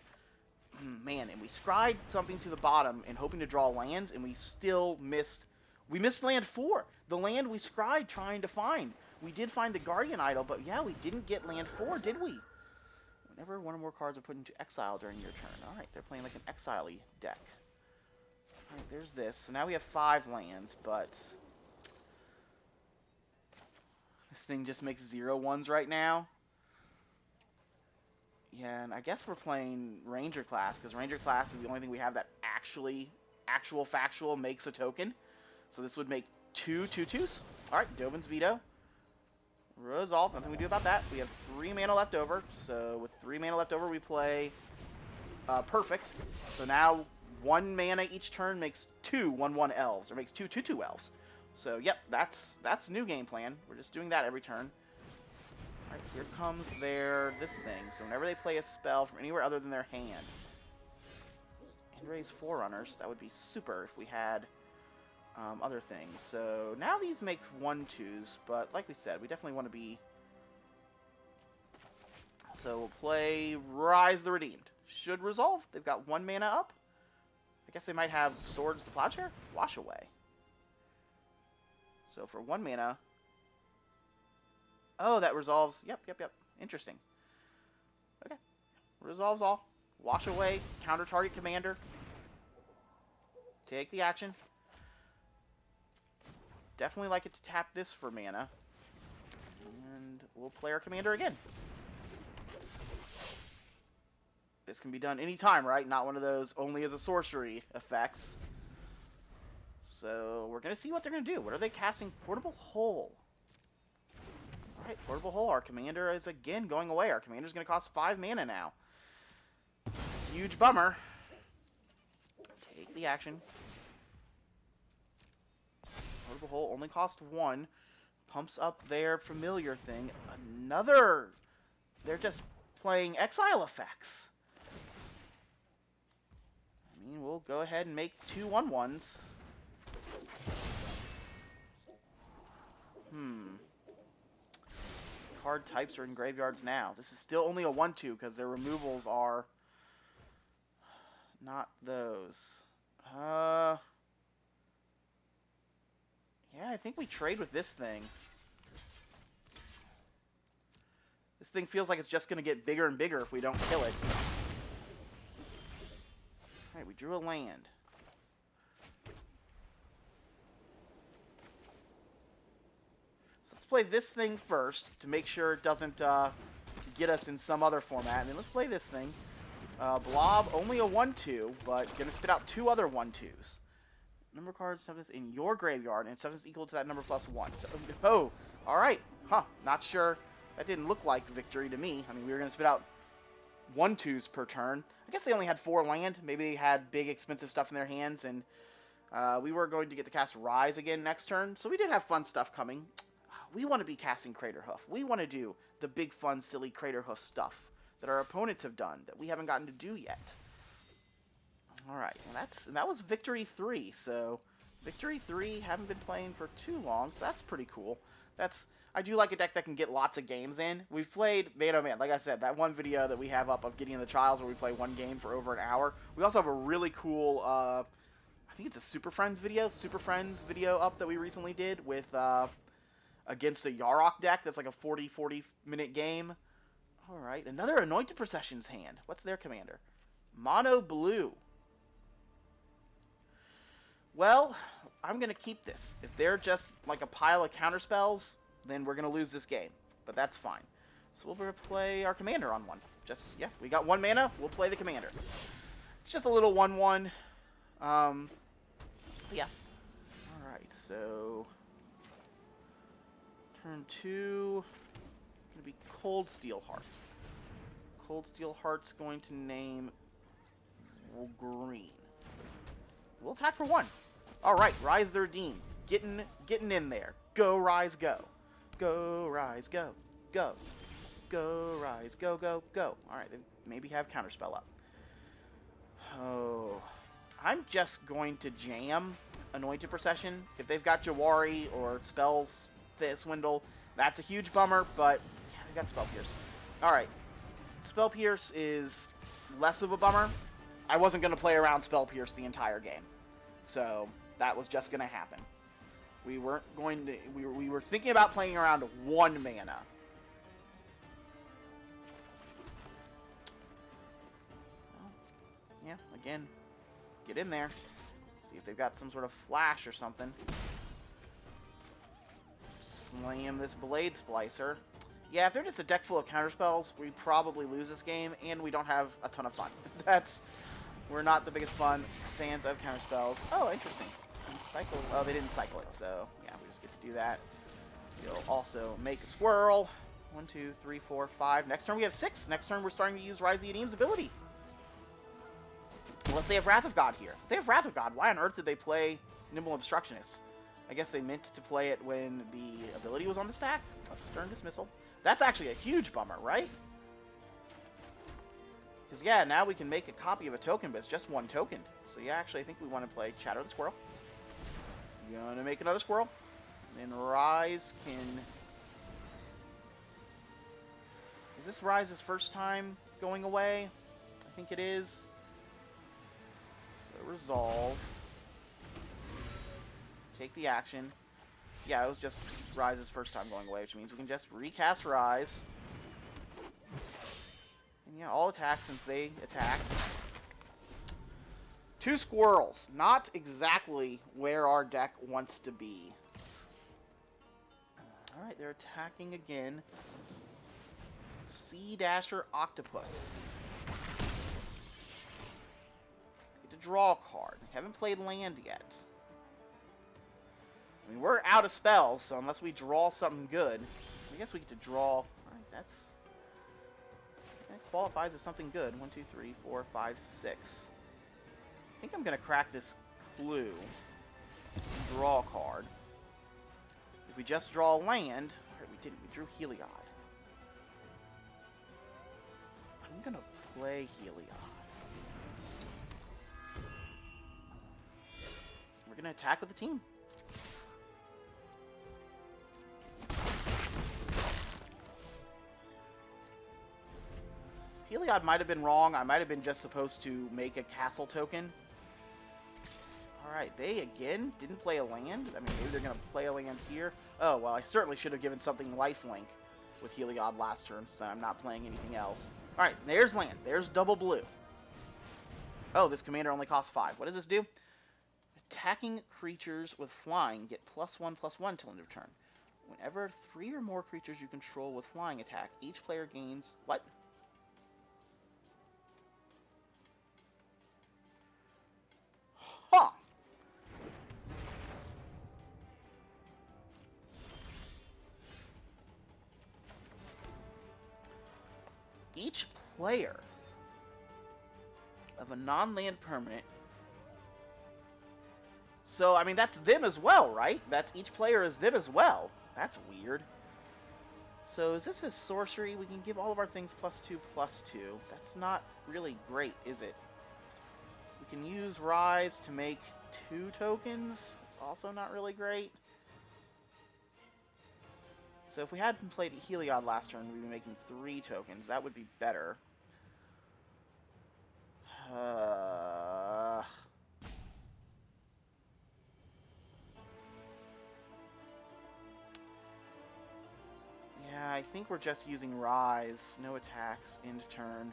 Man, and we scried something to the bottom and hoping to draw lands, and we still missed... We missed land 4. The land we scried trying to find. We did find the Guardian Idol, but yeah, we didn't get land 4, did we? Whenever one or more cards are put into exile during your turn. Alright, they're playing like an exile-y deck. Alright, there's this. So now we have 5 lands, but... This thing just makes 0/1s right now. Yeah, and I guess we're playing Ranger class, because Ranger class is the only thing we have that factual makes a token. So this would make 2 2/2s. Alright, Dovin's Veto. Resolve, nothing we do about that. We have 3 mana left over, so with 3 mana left over we play Perfect. So now 1 mana each turn makes 2 1/1 elves, or makes 2 2/2 elves. So, yep, that's new game plan. We're just doing that every turn. Alright, here comes this thing. So whenever they play a spell from anywhere other than their hand, and raise Forerunners, that would be super if we had other things. So now these make 1/2s, but like we said, we definitely want to be... So we'll play Rhys the Redeemed. Should resolve. They've got 1 mana up. I guess they might have Swords to Plowshare? Wash Away. So for 1 mana... Oh, that resolves... Yep. Interesting. Okay. Resolves all. Wash Away. Counter target commander. Take the action. Definitely like it to tap this for mana. And we'll play our commander again. This can be done anytime, right? Not one of those only as a sorcery effects. So we're going to see what they're going to do. What are they casting? Portable Hole. Alright, Portable Hole. Our commander is again going away. Our commander's going to cost 5 mana now. Huge bummer. Take the action. Portable Hole only cost 1. Pumps up their familiar thing. Another... They're just playing exile effects. I mean, we'll go ahead and make 2 1/1s. Card types are in graveyards now. This is still only a 1/2 because their removals are not those. Yeah, I think we trade with this thing. This thing feels like it's just going to get bigger and bigger if we don't kill it. Alright, we drew a land. So let's play this thing first to make sure it doesn't get us in some other format. And then let's play this thing. Blob, only a 1/2, but going to spit out 2 other 1/2s. Number of cards toughness in your graveyard, and toughness equal to that number plus 1. So, oh, alright. Huh, not sure. That didn't look like victory to me. I mean, we were going to spit out 1/2s per turn. I guess they only had 4 land. Maybe they had big, expensive stuff in their hands, and we were going to get to cast Rhys again next turn. So we did have fun stuff coming. We want to be casting Craterhoof. We want to do the big, fun, silly Craterhoof stuff that our opponents have done that we haven't gotten to do yet. Alright, and that was Victory 3, so Victory 3, haven't been playing for too long, so that's pretty cool. I do like a deck that can get lots of games in. We've played, man oh man, like I said, that one video that we have up of getting in the trials where we play one game for over an hour. We also have a really cool, I think it's a Super Friends video up that we recently did with, against a Yarok deck that's like a 40 minute game. Alright, another Anointed Procession's hand. What's their commander? Mono Blue. Well, I'm going to keep this. If they're just like a pile of counterspells, then we're going to lose this game. But that's fine. So we'll play our commander on one. Just, yeah, we got 1 mana. We'll play the commander. It's just a little 1/1. Yeah. Alright, so... Turn 2... Going to be Cold Steel Heart. Cold Steel Heart's going to name... green. We'll attack for 1. Alright, Rhys the Redeemed. Getting in there. Go, Rhys, go. Go, Rhys, go. Go. Go, Rhys, go, go, go. Alright, they maybe have Counterspell up. Oh. I'm just going to jam Anointed Procession. If they've got Jawari or spells Swindle, that's a huge bummer, but yeah, they've got Spell Pierce. Alright. Spell Pierce is less of a bummer. I wasn't going to play around Spell Pierce the entire game. So, that was just going to happen. We weren't going to... We were thinking about playing around 1 mana. Well, yeah, again, get in there. See if they've got some sort of flash or something. Slam this Blade Splicer. Yeah, if they're just a deck full of counterspells, we probably lose this game, and we don't have a ton of fun. We're not the biggest fans of counterspells. Oh, interesting. Cycle. Oh, they didn't cycle it, so yeah, we just get to do that. You'll also make a squirrel. 1, 2, 3, 4, 5. Next turn we have 6. Next turn we're starting to use Rhys the Redeemed's ability. Unless they have Wrath of God here. If they have Wrath of God, why on earth did they play Nimble Obstructionist? I guess they meant to play it when the ability was on the stack. Stern Dismissal. That's actually a huge bummer, right? Because, yeah, now we can make a copy of a token, but it's just one token. So, yeah, actually, I think we want to play Chatter the Squirrel. We're going to make another squirrel. And then Rhys can... Is this Rhys' first time going away? I think it is. So, resolve. Take the action. Yeah, it was just Rhys' first time going away, which means we can just recast Rhys. And yeah, all attack since they attacked. 2 squirrels. Not exactly where our deck wants to be. Alright, they're attacking again. Sea Dasher Octopus. Get to draw a card. They haven't played land yet. I mean, we're out of spells, so unless we draw something good, I guess we get to draw. Alright, that qualifies as something good. 1, 2, 3, 4, 5, 6. I think I'm going to crack this clue. Draw a card. If we just draw land... Alright, we didn't. We drew Heliod. I'm going to play Heliod. We're going to attack with the team. Heliod might have been wrong. I might have been just supposed to make a castle token. Alright, they again didn't play a land. I mean, maybe they're going to play a land here. Oh, well, I certainly should have given something lifelink with Heliod last turn, since I'm not playing anything else. Alright, there's land. There's double blue. Oh, this commander only costs 5. What does this do? Attacking creatures with flying get +1/+1 till end of turn. Whenever 3 or more creatures you control with flying attack, each player gains... What? Huh. Each player of a non-land permanent. So, I mean, that's them as well, right? That's each player is them as well. That's weird. So, is this a sorcery? We can give all of our things +2/+2. That's not really great, is it? We can use Rhys to make 2 tokens. It's also not really great. So if we hadn't played Heliod last turn, we'd be making 3 tokens. That would be better. Yeah, I think we're just using Rhys. No attacks, end turn.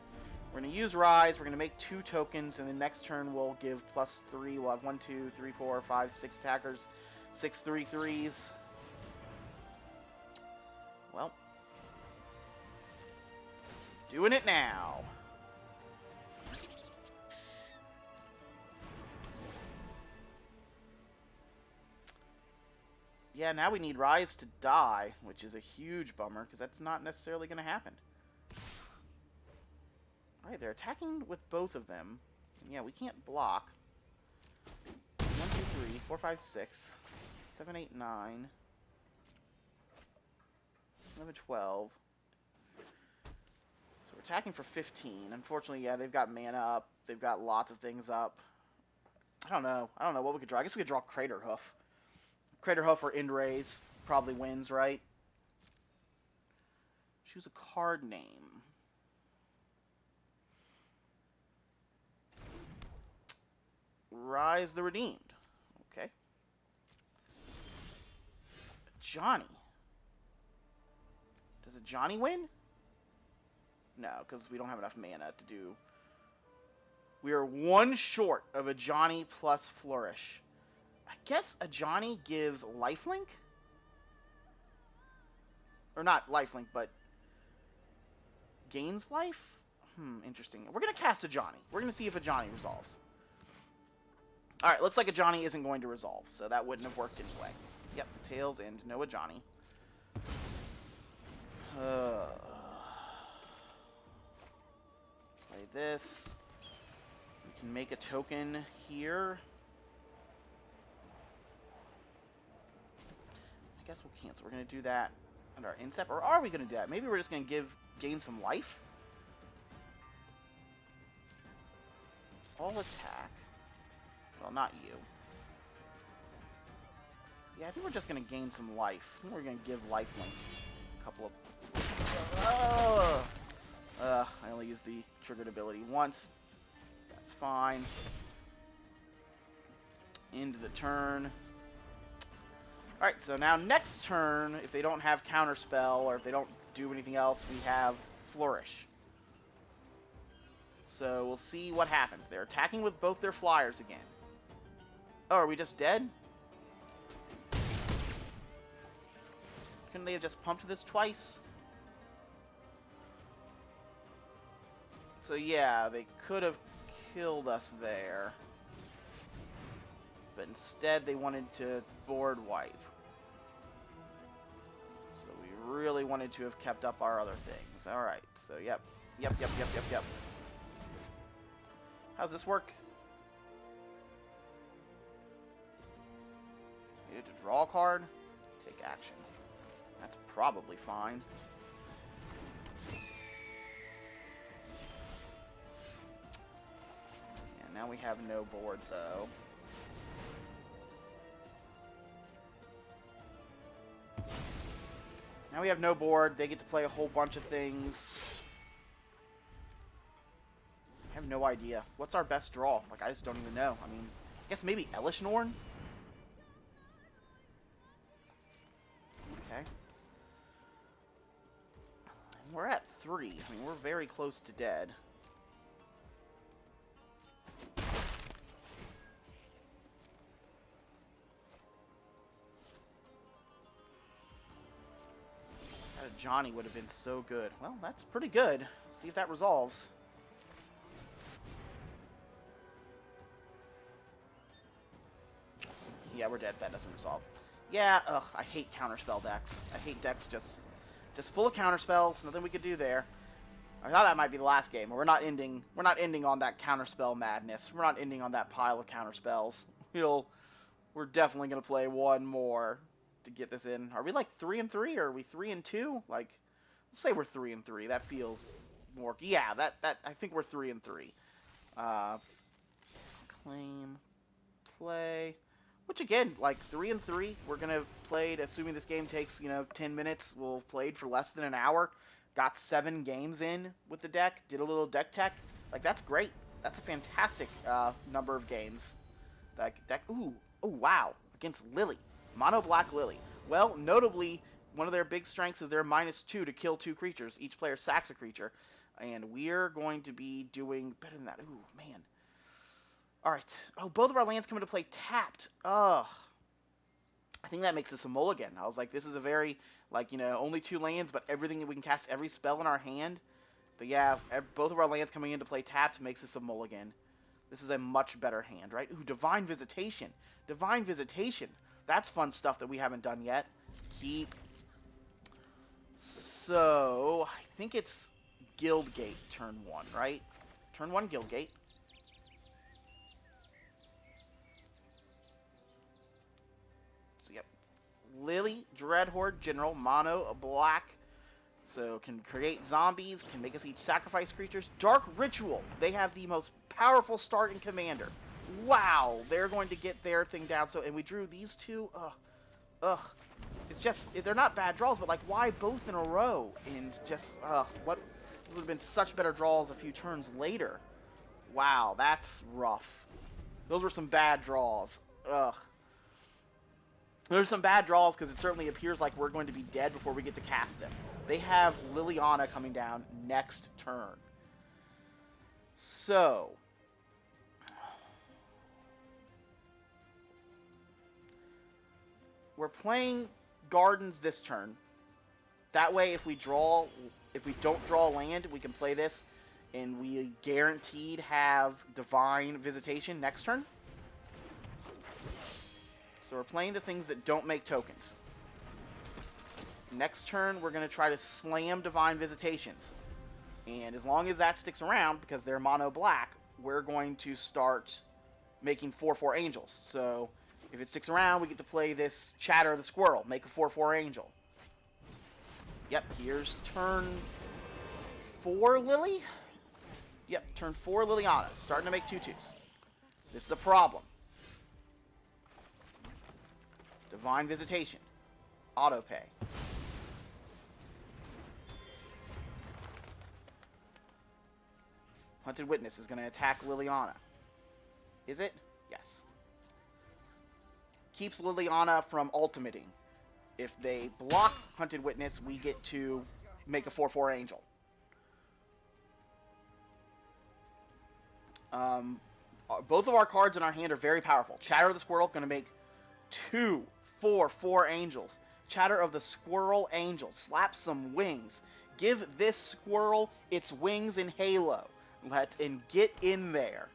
We're going to use Rhys, we're going to make 2 tokens, and the next turn we'll give +3. We'll have 1, 2, 3, 4, 5, 6 attackers, 6 3/3s. Well, doing it now. Yeah, now we need Rhys to die, which is a huge bummer, because that's not necessarily going to happen. Alright, they're attacking with both of them. And yeah, we can't block. 1, 2, 3, 4, 5, 6, 7, 8, 9, 11, 12. So we're attacking for 15. Unfortunately, yeah, they've got mana up. They've got lots of things up. I don't know. I don't know what we could draw. I guess we could draw Crater Hoof. Crater Hoof or End Raise probably wins, right? Choose a card name. Rhys the Redeemed. Okay. Johnny. Does a Johnny win? No, because we don't have enough mana to do... We are 1 short of a Johnny plus Flourish. I guess a Johnny gives lifelink? Or not lifelink, but... gains life? Interesting. We're going to cast a Johnny. We're going to see if a Johnny resolves. Alright, looks like a Johnny isn't going to resolve, so that wouldn't have worked anyway. Yep, Tails End, no a Johnny. Play this. We can make a token here. I guess we'll cancel. We're going to do that under our instep. Or are we going to do that? Maybe we're just going to gain some life. All attack. Well, not you. Yeah, I think we're just going to gain some life. I think we're going to give lifelink a couple of... I only used the triggered ability once. That's fine. End of the turn. Alright, so now next turn, if they don't have Counterspell, or if they don't do anything else, we have Flourish. So we'll see what happens. They're attacking with both their flyers again. Oh, are we just dead? Couldn't they have just pumped this twice? So yeah, they could have killed us there. But instead they wanted to board wipe. So we really wanted to have kept up our other things. Alright, so yep. Yep. How's this work? Needed to draw a card, take action. That's probably fine. Yeah, now we have no board though. Now we have no board. They get to play a whole bunch of things. I have no idea. What's our best draw? Like, I just don't even know. I mean, I guess maybe Elish Norn? Okay. And we're at 3. I mean, we're very close to dead. Johnny would have been so good. Well, that's pretty good. See if that resolves. Yeah, we're dead if that doesn't resolve. Yeah, ugh, I hate counterspell decks. I hate decks just full of counterspells. Nothing we could do there. I thought that might be the last game. We're not ending on that counterspell madness. We're not ending on that pile of counterspells. We're definitely gonna play one more to get this in. Are we like 3-3 or are we 3-2? Like, let's say we're 3-3. That feels more. Yeah, that I think we're 3-3. Claim, play. Which again, like 3-3, we're gonna have played. Assuming this game takes 10 minutes, we'll have played for less than an hour. Got 7 games in with the deck. Did a little deck tech. Like, that's great. That's a fantastic number of games. That deck. Ooh, oh wow, against Lily. Mono Black Lily. Well, notably, one of their big strengths is their -2 to kill 2 creatures. Each player sacks a creature. And we're going to be doing better than that. Ooh, man. Alright. Oh, both of our lands come into play tapped. Ugh. I think that makes this a mulligan. I was like, this is a very, only 2 lands, but everything that we can cast, every spell in our hand. But yeah, both of our lands coming into play tapped makes this a mulligan. This is a much better hand, right? Ooh, Divine Visitation. Divine Visitation. That's fun stuff that we haven't done yet. Keep. So, I think it's Guildgate turn 1, right? Turn 1 Guildgate. So, yep. Lily, Dreadhorde, General, Mono, Black. So, can create zombies, can make us each sacrifice creatures. Dark Ritual. They have the most powerful start in Commander. Wow, they're going to get their thing down. So, and we drew these 2. Ugh. It's just, they're not bad draws, but like, why both in a row? And just, what would have been such better draws a few turns later. Wow, that's rough. Those were some bad draws. Ugh. There's some bad draws because it certainly appears like we're going to be dead before we get to cast them. They have Liliana coming down next turn. So, we're playing Gardens this turn. That way, if we don't draw land, we can play this, and we guaranteed have Divine Visitation next turn. So we're playing the things that don't make tokens. Next turn, we're going to try to slam Divine Visitations. And as long as that sticks around, because they're mono black, we're going to start making 4/4 angels. So If it sticks around, we get to play this Chatter the Squirrel. Make a 4/4 Angel. Yep, here's turn 4 Lily. Yep, turn 4 Liliana. Starting to make 2/2s. This is a problem. Divine Visitation. Autopay. Hunted Witness is going to attack Liliana. Is it? Yes. Keeps Liliana from ultimating. If they block Hunted Witness, we get to make a 4/4 Angel. Both of our cards in our hand are very powerful. Chatter of the Squirrel going to make 2 4/4 Angels. Chatter of the Squirrel Angel. Slap some wings. Give this squirrel its wings in Halo. And get in there.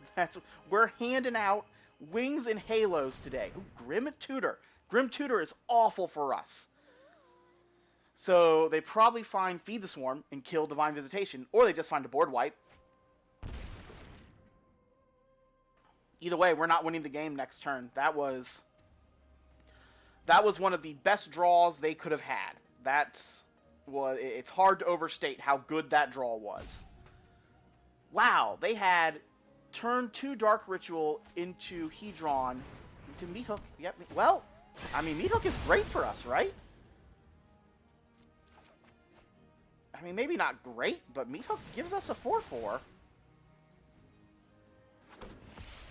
We're handing out wings and halos today. Ooh, Grim Tutor. Grim Tutor is awful for us. So they probably find Feed the Swarm and kill Divine Visitation, or they just find a board wipe. Either way, we're not winning the game next turn. That was one of the best draws they could have had. It's hard to overstate how good that draw was. Wow, they had turn 2 Dark Ritual into Hedron, into Meathook. Yep, well, I mean, Meathook is great for us, right? I mean, maybe not great, but Meathook gives us a 4/4.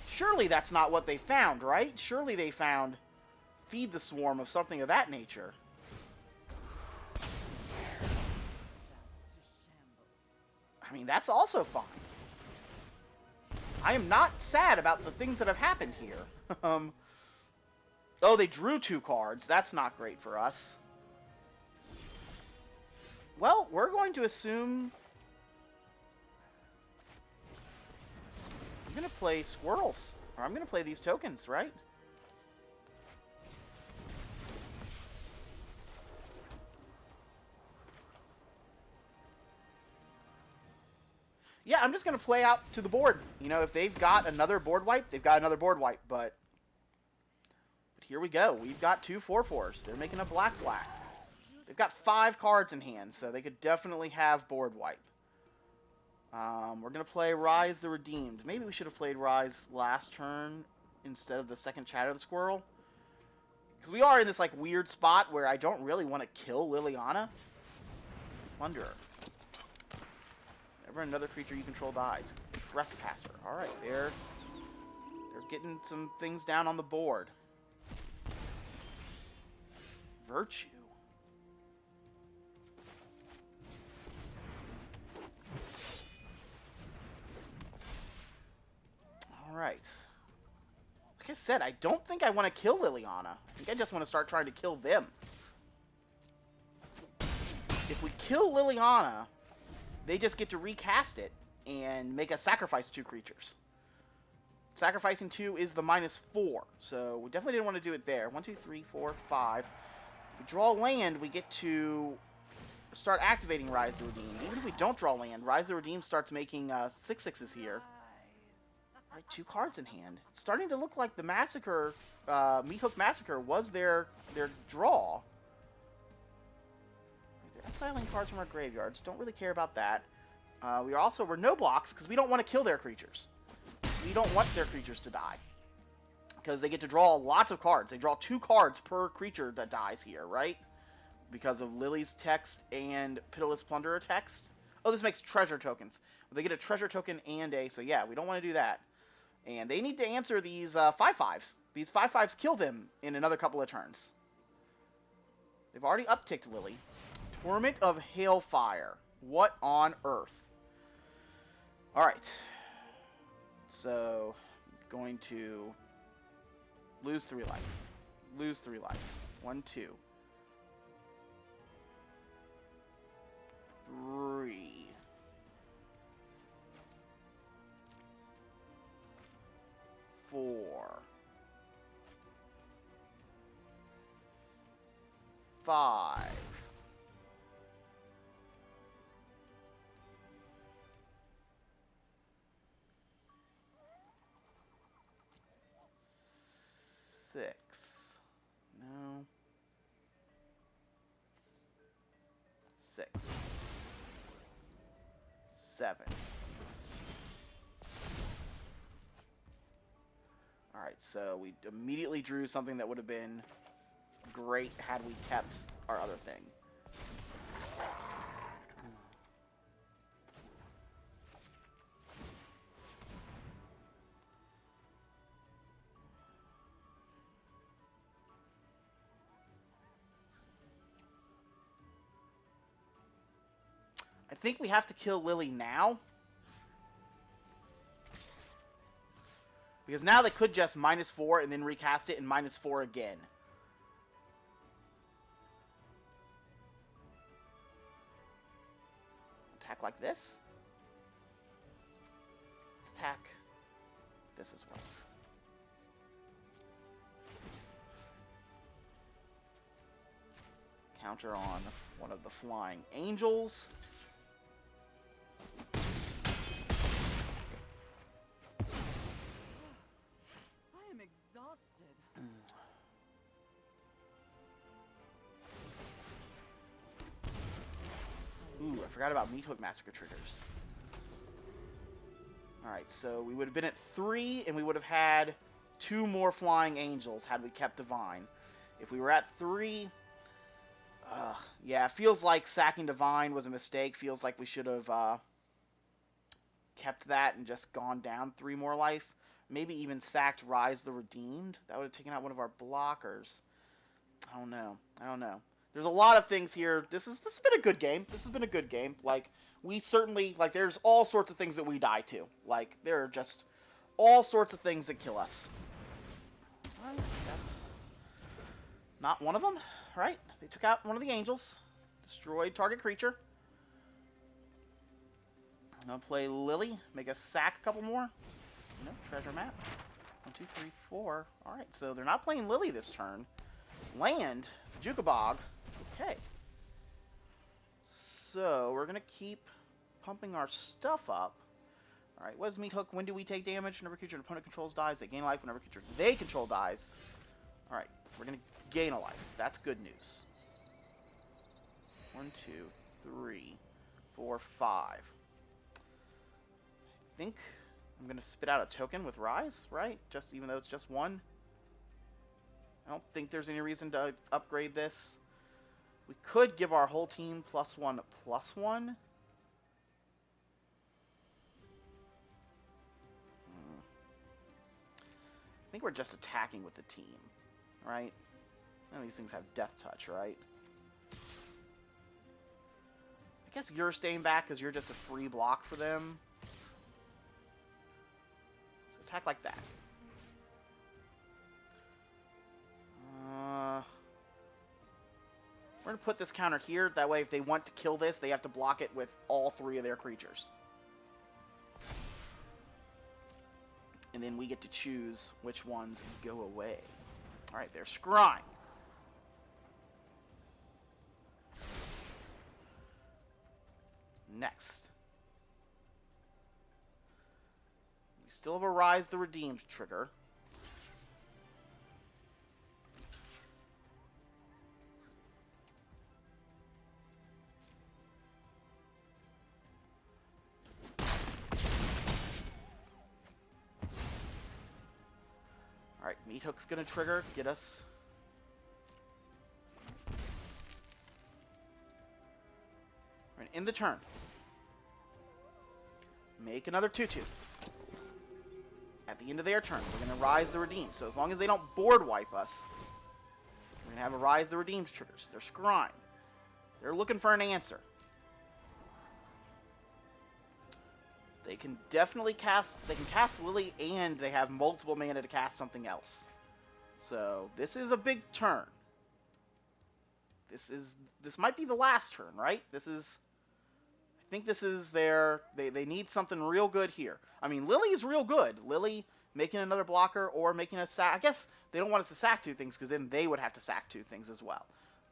Surely that's not what they found, right? Surely they found Feed the Swarm of something of that nature. I mean, that's also fine. I am not sad about the things that have happened here. Oh, they drew 2 cards. That's not great for us. Well, we're going to assume... I'm going to play squirrels. Or I'm going to play these tokens, right? Yeah, I'm just going to play out to the board. You know, if they've got another board wipe, they've got another board wipe. But here we go. We've got 2 4/4s. They're making a black-black. They've got 5 cards in hand, so they could definitely have board wipe. We're going to play Rhys the Redeemed. Maybe we should have played Rhys last turn instead of the second Chatter the Squirrel. Because we are in this like weird spot where I don't really want to kill Liliana. Plunderer. Whenever another creature you control dies. Trespasser. Alright, they're getting some things down on the board. Virtue. Alright. Like I said, I don't think I want to kill Liliana. I think I just want to start trying to kill them. If we kill Liliana, they just get to recast it and make us sacrifice 2 creatures. Sacrificing 2 is the -4, so we definitely didn't want to do it there. 1, 2, 3, 4, 5. If we draw land, we get to start activating Rhys the Redeemed. Even if we don't draw land, Rhys the Redeemed starts making 6/6s here. Alright, 2 cards in hand. It's starting to look like the Massacre, Meathook Massacre was their draw. They're exiling cards from our graveyards. Don't really care about that. We're no blocks because we don't want to kill their creatures. We don't want their creatures to die. Because they get to draw lots of cards. They draw 2 cards per creature that dies here, right? Because of Lily's text and Pitiless Plunderer text. Oh, this makes treasure tokens. They get a treasure token and a... So yeah, we don't want to do that. And they need to answer these 5/5s. These 5/5s kill them in another couple of turns. They've already upticked Lily. Torment of Hailfire. What on earth? Alright. So, going to lose 3 life. Lose 3 life. 1, 2. 3. 4. 5. 6. 6. No. 6. 7. Alright, so we immediately drew something that would have been great had we kept our other thing. I think we have to kill Lily now. Because now they could just -4 and then recast it and -4 again. Attack like this. Let's attack this as well. Counter on one of the flying angels. Ooh, I forgot about Meat Hook Massacre triggers. Alright, so we would have been at 3, and we would have had 2 more Flying Angels had we kept Divine. If we were at 3... yeah, it feels like sacking Divine was a mistake. Feels like we should have kept that and just gone down 3 more life. Maybe even sacked Rhys the Redeemed. That would have taken out one of our blockers. I don't know. There's a lot of things here. This has been a good game. Like, we certainly, like, there's all sorts of things that we die to. Like, there are just all sorts of things that kill us. Well, that's not one of them, right? They took out one of the angels. Destroyed target creature. I'm gonna play Lily. Make us sack a couple more. No, treasure map. 1, 2, 3, 4. Alright, so they're not playing Lily this turn. Land. Jukabog. Okay. So, we're going to keep pumping our stuff up. Alright, what is Meat Hook? When do we take damage? Whenever creature an opponent controls dies, they gain life. Whenever creature they control dies. Alright, we're going to gain a life. That's good news. 1, 2, 3, 4, 5. I think I'm going to spit out a token with Rhys, right? Just even though it's just 1. I don't think there's any reason to upgrade this. We could give our whole team +1/+1. I think we're just attacking with the team, right? None of these things have death touch, right? I guess you're staying back because you're just a free block for them. So attack like that. We're going to put this counter here. That way, if they want to kill this, they have to block it with all 3 of their creatures. And then we get to choose which ones go away. Alright, they're scrying. Next. We still have a Rhys the Redeemed trigger. Alright, Meat Hook's gonna trigger, get us. We're gonna end the turn. Make another 2/2. At the end of their turn, we're gonna Rhys the Redeemed. So as long as they don't board wipe us, we're gonna have a Rhys the Redeemed triggers. They're scrying. They're looking for an answer. They can definitely cast... They can cast Lily, and they have multiple mana to cast something else. So, this is a big turn. This might be the last turn, right? I think this is their... They need something real good here. I mean, Lily is real good. Lily making another blocker or making a sack... I guess they don't want us to sack 2 things, because then they would have to sack 2 things as well.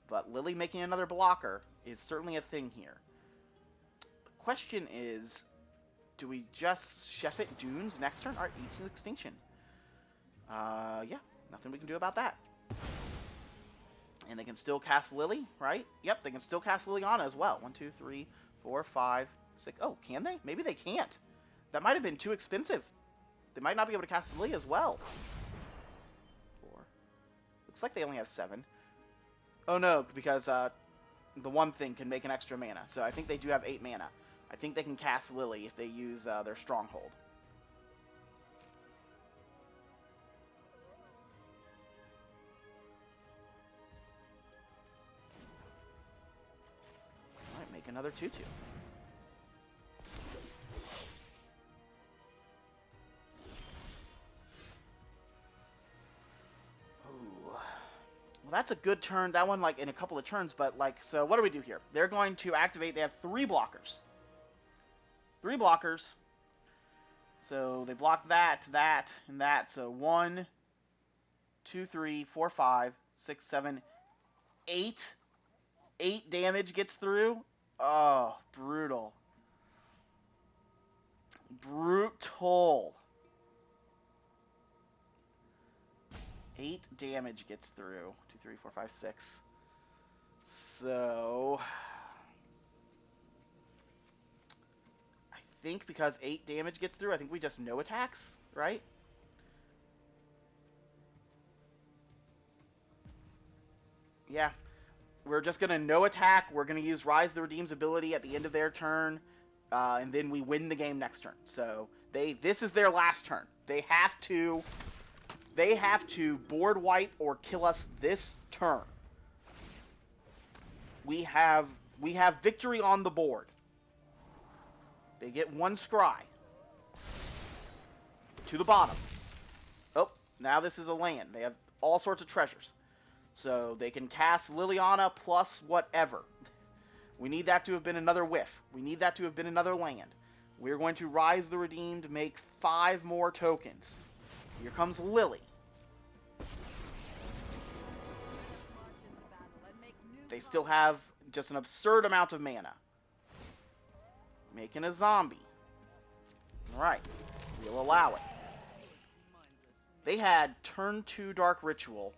But Lily making another blocker is certainly a thing here. The question is... Do we just chef it Dunes next turn? Alright, E2 Extinction. Yeah. Nothing we can do about that. And they can still cast Lily, right? Yep, they can still cast Liliana as well. 1, 2, 3, 4, 5, 6. Oh, can they? Maybe they can't. That might have been too expensive. They might not be able to cast Lily as well. 4. Looks like they only have 7. Oh no, because the one thing can make an extra mana. So I think they do have 8 mana. I think they can cast Lily if they use their Stronghold. Alright, make another 2/2. Well, that's a good turn. That one, like, in a couple of turns, but, like, so what do we do here? They're going to activate. They have 3 blockers. 3 blockers. So they block that, that, and that. So 1, 2, 3, 4, 5, 6, 7, 8. 8 damage gets through. Oh, brutal. Brutal. 8 damage gets through. 2, 3, 4, 5, 6. So I think because 8 damage gets through, I think we just no attacks, right? Yeah. We're just going to no attack. We're going to use Rhys the Redeemed's ability at the end of their turn. And then we win the game next turn. So this is their last turn. They have to board wipe or kill us this turn. We have victory on the board. They get 1 scry. To the bottom. Oh, now this is a land. They have all sorts of treasures. So they can cast Liliana plus whatever. We need that to have been another whiff. We need that to have been another land. We're going to Rhys the Redeemed, make 5 more tokens. Here comes Lily. They still have just an absurd amount of mana. Making a zombie. Alright. We'll allow it. They had turn 2 Dark Ritual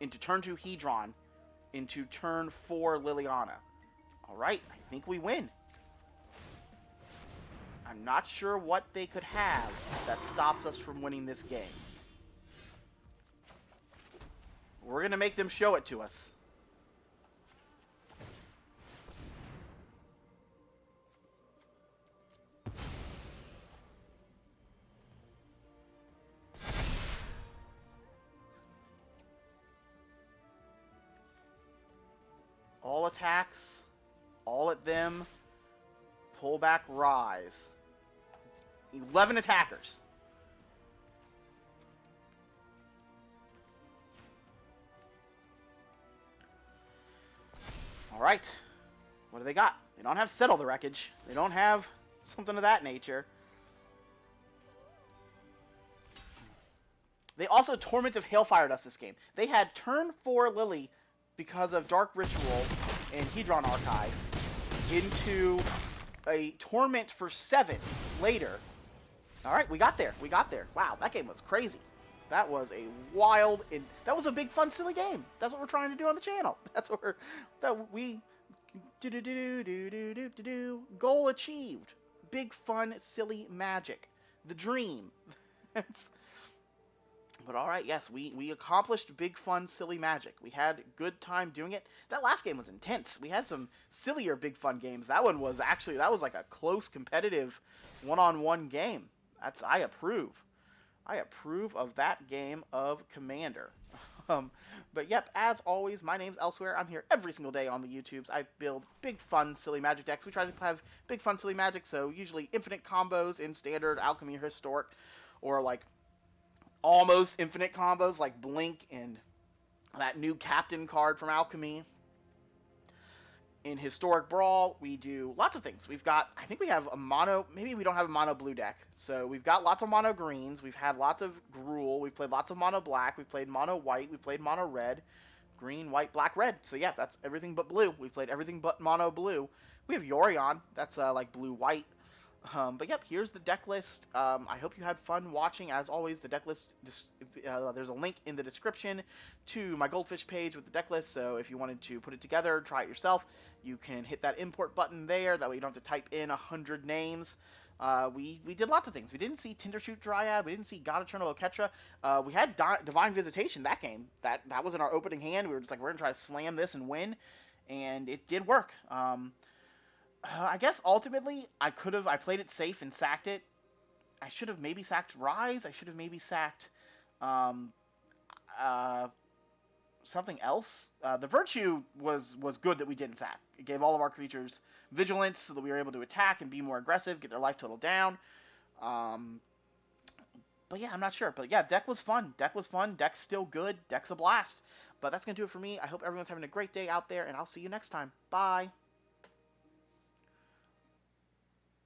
into turn 2 Hedron into turn 4 Liliana. Alright, I think we win. I'm not sure what they could have that stops us from winning this game. We're going to make them show it to us. All attacks, all at them, pull back Rhys. 11 attackers. Alright. What do they got? They don't have Settle the Wreckage. They don't have something of that nature. They also Torment of Hailfired us this game. They had turn 4 Lily because of Dark Ritual and Hedron Archive into a Torment for 7 later. Alright, we got there. We got there. Wow, that game was crazy. That was a wild, that was a big, fun, silly game. That's what we're trying to do on the channel. That's what goal achieved. Big, fun, silly magic. The dream. But alright, yes, we accomplished big, fun, silly magic. We had good time doing it. That last game was intense. We had some sillier big, fun games. That one was actually, that was like a close, competitive, one-on-one game. I approve. I approve of that game of Commander. But yep, as always, my name's Elsewhere. I'm here every single day on the YouTubes. I build big, fun, silly magic decks. We try to have big, fun, silly magic, so usually infinite combos in Standard, Alchemy, or Historic, or like almost infinite combos like Blink and that new Captain card from Alchemy. In Historic Brawl, we do lots of things. We've got, I think we have a mono, maybe we don't have a mono blue deck. So we've got lots of mono greens. We've had lots of Gruul. We've played lots of mono black. We've played mono white. We've played mono red. Green, white, black, red. So yeah, that's everything but blue. We've played everything but mono blue. We have Yorion. That's like blue white. But yep, here's the deck list. I hope you had fun watching. As always, the deck list, there's a link in the description to my Goldfish page with the deck list, so if you wanted to put it together, try it yourself, you can hit that import button there. That way you don't have to type in 100 names. We did lots of things. We didn't see Tindershoot Dryad. We didn't see God Eternal Oketra. We had Divine Visitation that game. That was in our opening hand. We were just like, we're going to try to slam this and win, and it did work. I guess ultimately I played it safe and sacked it. I should have maybe sacked Rise. I should have maybe sacked um, something else. The Virtue was good that we didn't sack. It gave all of our creatures vigilance so that we were able to attack and be more aggressive, get their life total down. But yeah, I'm not sure. But yeah, deck was fun. Deck's still good. Deck's a blast. But that's going to do it for me. I hope everyone's having a great day out there, and I'll see you next time. Bye.